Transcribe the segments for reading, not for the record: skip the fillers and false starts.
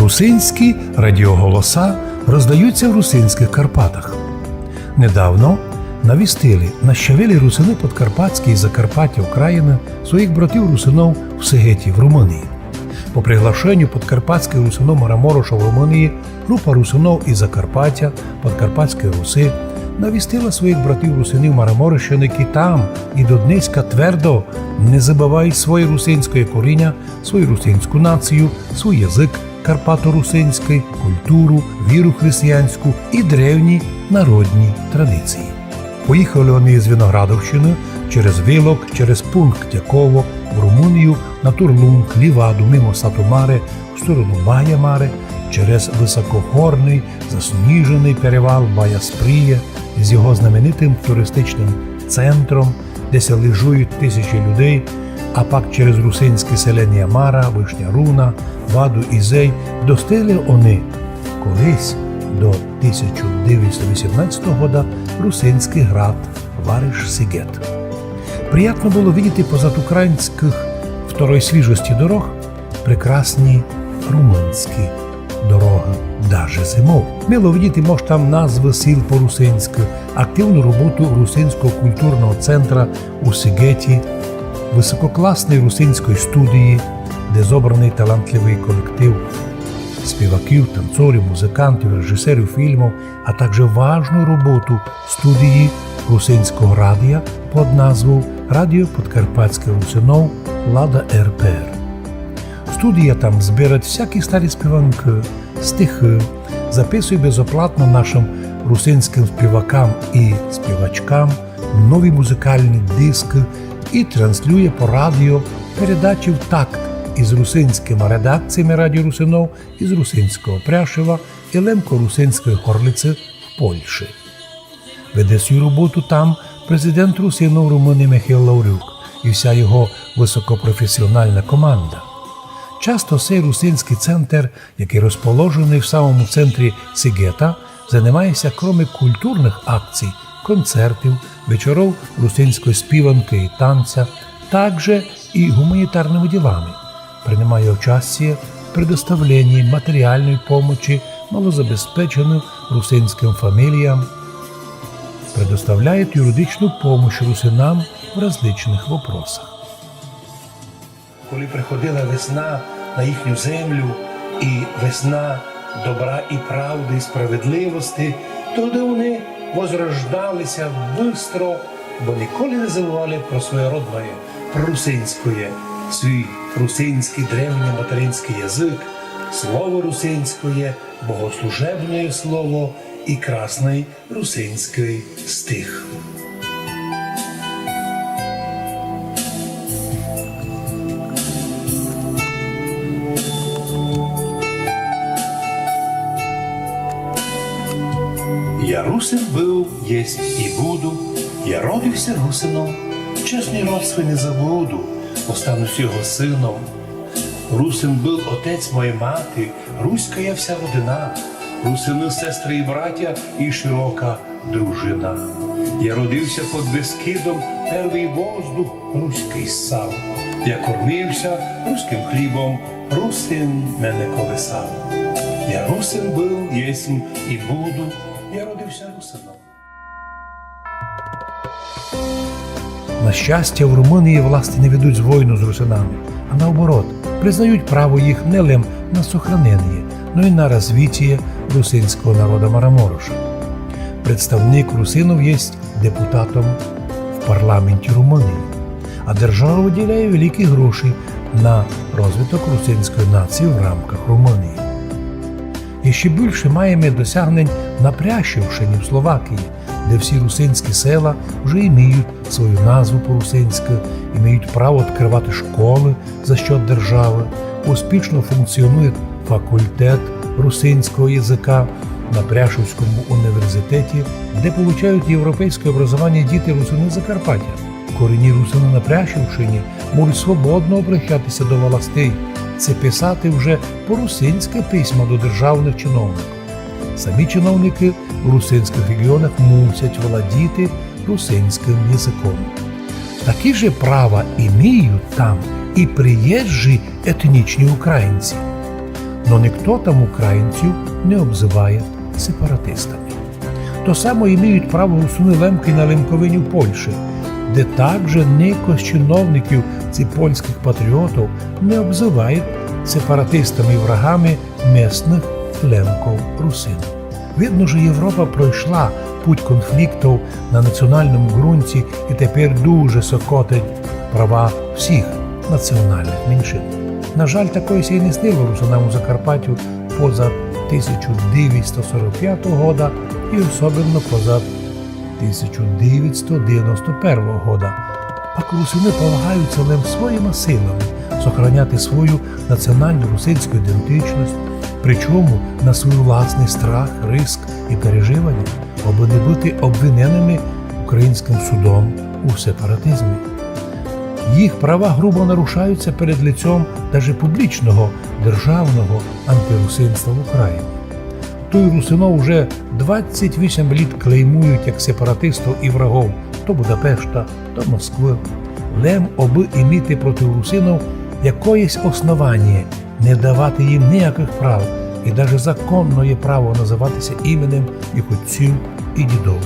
Русинські радіоголоса роздаються в Русинських Карпатах. Недавно навістили нащавілі русини Подкарпатські і Закарпаття України своїх братів-русинов в Сигеті в Румунії. По приглашенню подкарпатських русинов Марамороша в Румунії група русинов із Закарпаття, Подкарпатської Руси, навістила своїх братів-русинів Мараморищан, які там і до днеська твердо не забувають своє русинське коріння, свою русинську націю, свій язик карпато-русинський, культуру, віру християнську і древні народні традиції. Поїхали вони з Виноградовщини через Вилок, через пункт Дяково в Румунію на Турлунг, Ліваду, мимо Сату-Маре, в сторону Бая-Маре, через високогорний, засніжений перевал Бая-Спрія з його знаменитим туристичним центром, де се лежують тисячі людей, а пак через русинські селення Мара, Вишня Руна, Ваду і Зей достигли вони колись до 1918 года русинський град Вариш-Сигет. Приятно було видіти позад українських второї свіжості дорог прекрасні румунські дороги, даже зимов. Мило видіти мож там назви сіл по-русинськи, активну роботу Русинського культурного центра у Сигеті, висококласної русинської студії, де зобраний талантливий колектив співаків, танцорів, музикантів, режисерів фільмів, а також важну роботу студії русинського радіо під назвою «Радіо Подкарпатських русинов Лада РПР». Студія там збирає всякі старі співанки, стихи, записує безоплатно нашим русинським співакам і співачкам нові музикальні диски і транслює по радіо передачі в такт із русинськими редакціями Радіо Русинов, із русинського Пряшева і лемко-русинської Хорлиці в Польщі. Веде свою роботу там президент Русинов Румунії Михайло Лаврюк і вся його високопрофесіональна команда. Часто цей русинський центр, який розположений в самому центрі Сигета, займається, крім культурних акцій, концертів, вечорів русинської співанки і танця, також і гуманітарними ділами. Принимая участие в предоставлении материальной помощи малозабезпеченным русинским фамилиям, предоставляет юридичную помощь русинам в различных вопросах. Коли приходила весна на їхню землю, і весна добра і правди, і справедливості, тоді вони возрождалися бистро, бо ніколи не забували про своє родне, про русинське, свій русинський древній материнський язик, слово русинське, богослужебне слово і красний русинський стих. Я русин був, єсть і буду, я родився русином, чесний род свій не забуду, останусь його сином. Русин був отець моєї мати, руська я вся родина, русини сестри і браття і широка дружина. Я родився під Бескидом, перший воздух руський ссав. Я кормився руським хлібом, русин мене колесав. Я русин був, єсмь і буду, я родився русином. На щастя, в Румунії власті не ведуть війну з русинами, а наоборот, признають право їх не лише на сохранення, но й на розвиття русинського народу Марамороша. Представник русинов є депутатом в парламенті Румунії, а держава виділяє великі гроші на розвиток русинської нації в рамках Румунії. І ще більше маємо досягнень на Прящівщині в Словакії, де всі русинські села вже мають свою назву по-русинськи і мають право відкривати школи за счет держави, успішно функціонує факультет русинського язика на Пряшівському університеті, де получають європейське образування діти русини Закарпаття. Корінні русини на Пряшівщині можуть свободно обращатися до властей, це писати вже по-русинське письма до державних чиновників. Самі чиновники в русинських регіонах мусять володіти русинським язиком. Такі же права мають там і приїжджі етнічні українці. но ніхто там українців не обзиває сепаратистами. То само іміють право русини лемки на Лемковині в Польщі, де також ніко з чиновників цих польських патріотів не обзивають сепаратистами і врагами місних лемков русин. Видно, що Європа пройшла путь конфліктів на національному ґрунті і тепер дуже сокотить права всіх національних меншин. На жаль, такої сей не снило русинам у Закарпаттю поза 1945 года і особливо поза 1991 года. Пак русини полагаються лем своїми силами сохраняти свою національну русинську ідентичність, причому на свій власний страх, риск і переживання, аби не бути обвиненими українським судом у сепаратизмі. Їх права грубо нарушаються перед лицем навіть публічного державного антирусинства в Україні. Той русинов вже 28 літ клеймують як сепаратистів і врагов то Будапешта, то Москви, лем аби іміти проти русинов якоїсь основання, не давати їм ніяких прав, і навіть законно є право називатися іменем їх отців і дідов.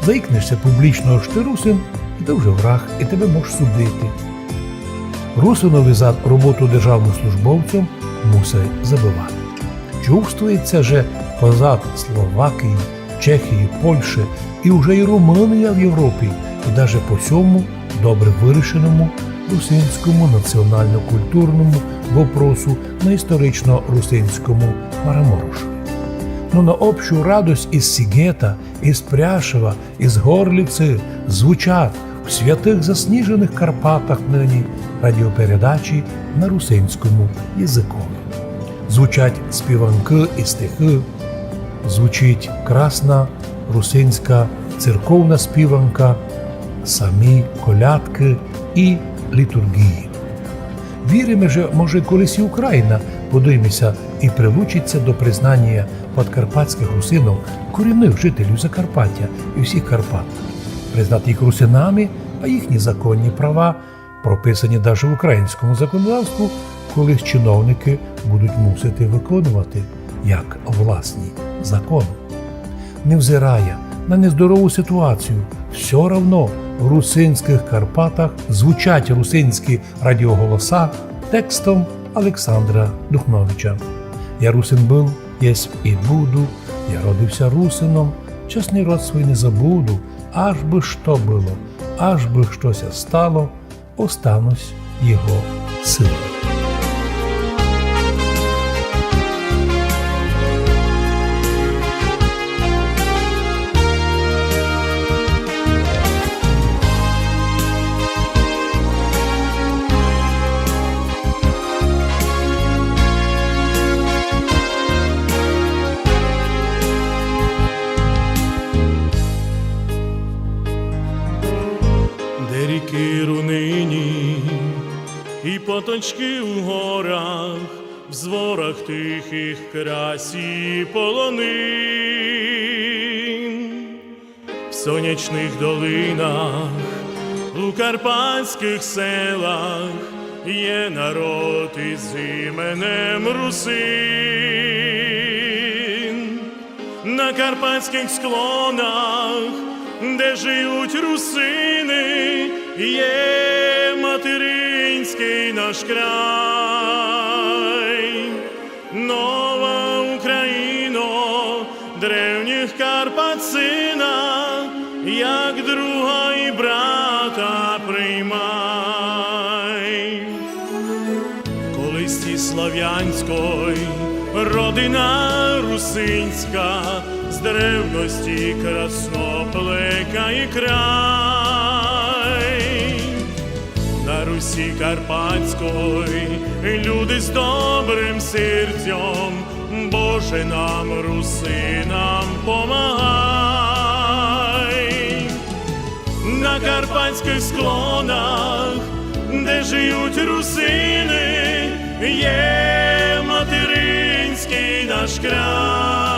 Заікнешся публічно, що ти русин, і ти вже враг, і тебе можеш судити. Русинові за роботу державним службовцям мусить забивати. Чувствується же позад Словакії, Чехії, Польщі і вже і Румунія в Європі, і навіть по цьому добре вирішеному русинському національно-культурному вопросу на історично-русинському Мараморушеві. Но на общу радость із Сігета, із Пряшева, із Горлівці звучать в святих засніжених Карпатах нині радіопередачі на русинському язикові. Звучать співанки і стихи, звучить красна русинська церковна співанка, самі колядки і літургії. Віримо, що, може, колись і Україна подойметься і прилучиться до признання подкарпатських русинів, корінних жителів Закарпаття і всіх Карпат. Признати їх русинами, а їхні законні права, прописані навіть в українському законодавству, колись чиновники будуть мусити виконувати як власні закони. Невзирає на нездорову ситуацію, все равно в русинських Карпатах звучать русинські радіоголоса текстом Олександра Духновича. «Я русин був, єсть і буду, я родився русином, чесний род свій не забуду, аж би що було, аж би щось стало, останусь його силою». Ріки рунині і поточки у горах, в зворах тихих красі полонин, в сонячних долинах, у карпатських селах є народ із іменем русин. На карпатських склонах, де живуть русини, є материнський наш край. Нова Україно, древніх Карпат сина, як друга і брата приймай. Колись і слав'янської родина русинська, з древності красноплекає і край. На Русі Карпатської люди з добрим серцем, Боже нам, русинам, помагай. На карпатських склонах, де живуть русини, є материнський наш край.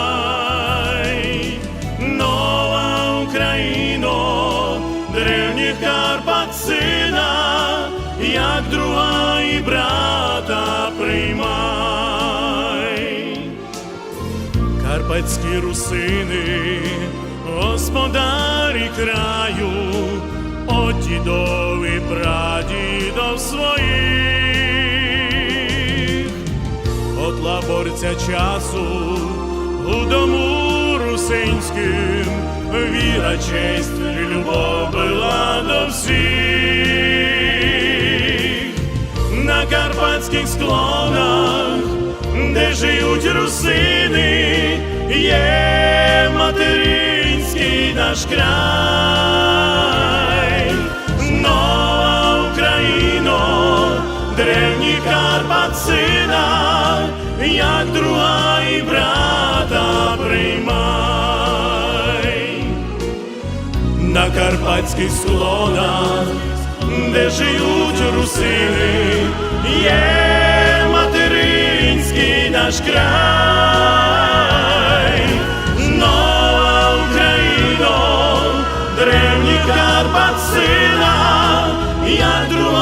Нова Україно, древніх Карпат сина, як друга і брата приймай. карпатські русини, господарі краю, от дідов і прадідов своїх, от лаборця часу у дому русинським віра, честь і любов була до всіх. На карпатських склонах, де живуть русини, є материнський наш край. Нова Україно, древній Карпат сина, як друга і брата приймай. На карпатських склонах, де живуть русини, є материнський наш край. Нова Україно, древній Карпат сина, як друга